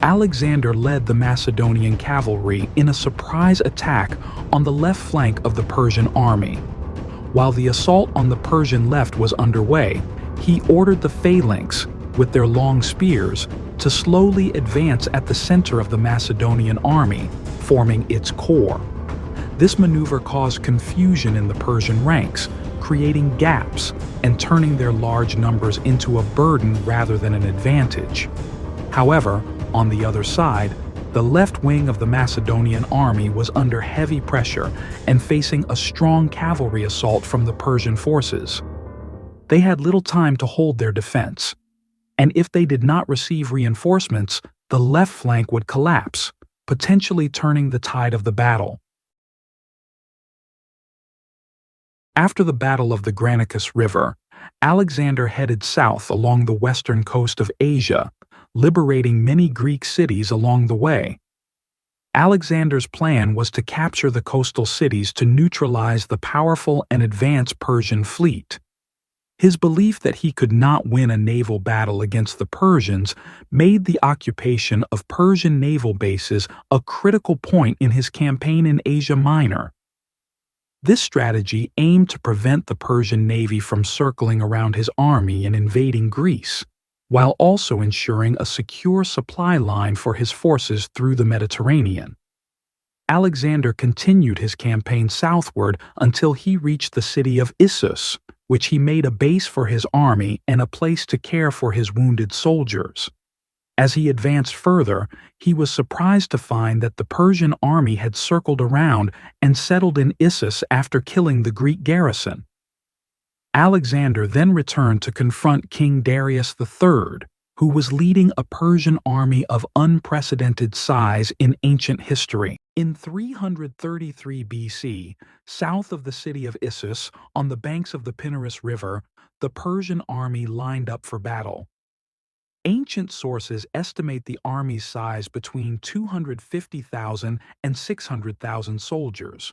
Alexander led the Macedonian cavalry in a surprise attack on the left flank of the Persian army. While the assault on the Persian left was underway, he ordered the phalanx, with their long spears, to slowly advance at the center of the Macedonian army, forming its core. This maneuver caused confusion in the Persian ranks, creating gaps and turning their large numbers into a burden rather than an advantage. However, on the other side, the left wing of the Macedonian army was under heavy pressure and facing a strong cavalry assault from the Persian forces. They had little time to hold their defense, and if they did not receive reinforcements, the left flank would collapse, potentially turning the tide of the battle. After the Battle of the Granicus River, Alexander headed south along the western coast of Asia, liberating many Greek cities along the way. Alexander's plan was to capture the coastal cities to neutralize the powerful and advanced Persian fleet. His belief that he could not win a naval battle against the Persians made the occupation of Persian naval bases a critical point in his campaign in Asia Minor. This strategy aimed to prevent the Persian navy from circling around his army and invading Greece, while also ensuring a secure supply line for his forces through the Mediterranean. Alexander continued his campaign southward until he reached the city of Issus, which he made a base for his army and a place to care for his wounded soldiers. As he advanced further, he was surprised to find that the Persian army had circled around and settled in Issus after killing the Greek garrison. Alexander then returned to confront King Darius III, who was leading a Persian army of unprecedented size in ancient history. In 333 BC, south of the city of Issus, on the banks of the Pinarus River, the Persian army lined up for battle. Ancient sources estimate the army's size between 250,000 and 600,000 soldiers,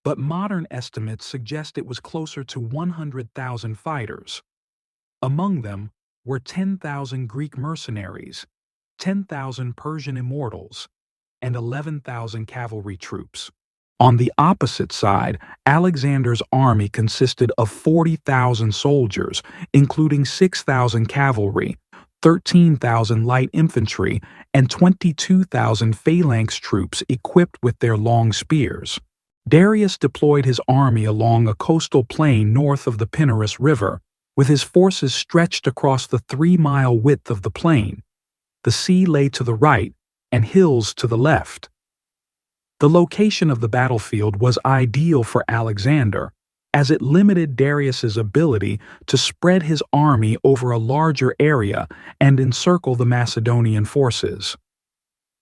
but modern estimates suggest it was closer to 100,000 fighters. Among them were 10,000 Greek mercenaries, 10,000 Persian immortals, and 11,000 cavalry troops. On the opposite side, Alexander's army consisted of 40,000 soldiers, including 6,000 cavalry, 13,000 light infantry, and 22,000 phalanx troops equipped with their long spears. Darius deployed his army along a coastal plain north of the Pinarus River, with his forces stretched across the 3-mile width of the plain. The sea lay to the right, and hills to the left. The location of the battlefield was ideal for Alexander, as it limited Darius's ability to spread his army over a larger area and encircle the Macedonian forces.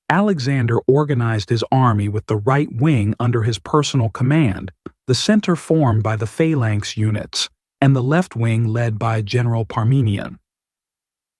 Alexander organized his army with the right wing under his personal command, the center formed by the phalanx units, and the left wing led by General Parmenion.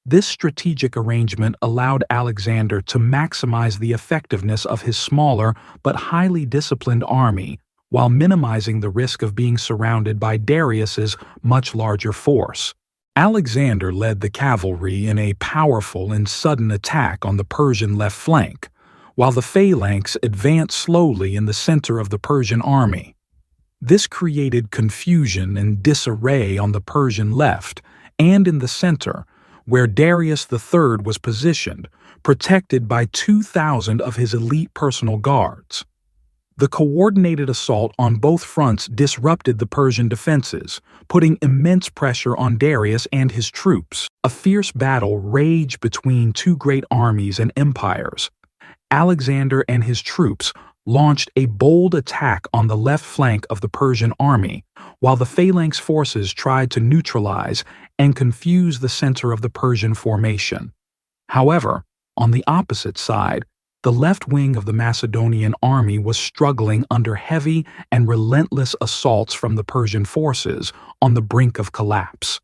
This strategic arrangement allowed Alexander to maximize the effectiveness of his smaller but highly disciplined army, while minimizing the risk of being surrounded by Darius's much larger force. Alexander led the cavalry in a powerful and sudden attack on the Persian left flank, while the phalanx advanced slowly in the center of the Persian army. This created confusion and disarray on the Persian left and in the center, where Darius III was positioned, protected by 2,000 of his elite personal guards. The coordinated assault on both fronts disrupted the Persian defenses, putting immense pressure on Darius and his troops. A fierce battle raged between two great armies and empires. Alexander and his troops launched a bold attack on the left flank of the Persian army, while the phalanx forces tried to neutralize and confuse the center of the Persian formation. However, on the opposite side, the left wing of the Macedonian army was struggling under heavy and relentless assaults from the Persian forces on the brink of collapse.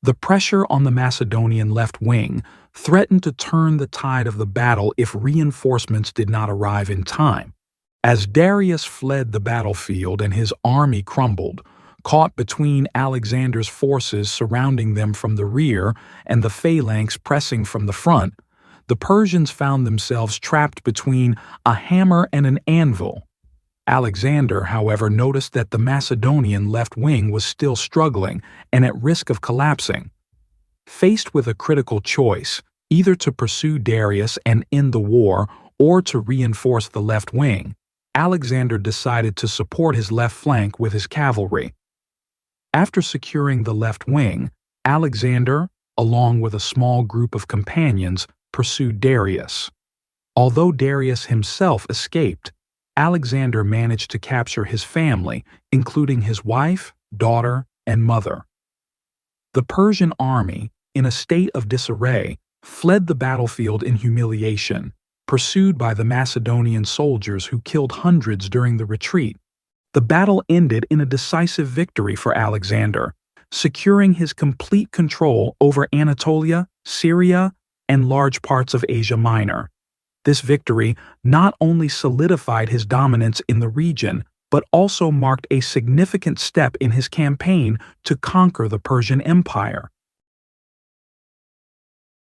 The pressure on the Macedonian left wing threatened to turn the tide of the battle if reinforcements did not arrive in time. As Darius fled the battlefield and his army crumbled, caught between Alexander's forces surrounding them from the rear and the phalanx pressing from the front, The Persians found themselves trapped between a hammer and an anvil. Alexander, however, noticed that the Macedonian left wing was still struggling and at risk of collapsing. Faced with a critical choice, either to pursue Darius and end the war or to reinforce the left wing, Alexander decided to support his left flank with his cavalry. After securing the left wing, Alexander, along with a small group of companions, pursued Darius. Although Darius himself escaped, Alexander managed to capture his family, including his wife, daughter, and mother. The Persian army, in a state of disarray, fled the battlefield in humiliation, pursued by the Macedonian soldiers who killed hundreds during the retreat. The battle ended in a decisive victory for Alexander, securing his complete control over Anatolia, Syria, and large parts of Asia Minor. This victory not only solidified his dominance in the region, but also marked a significant step in his campaign to conquer the Persian Empire.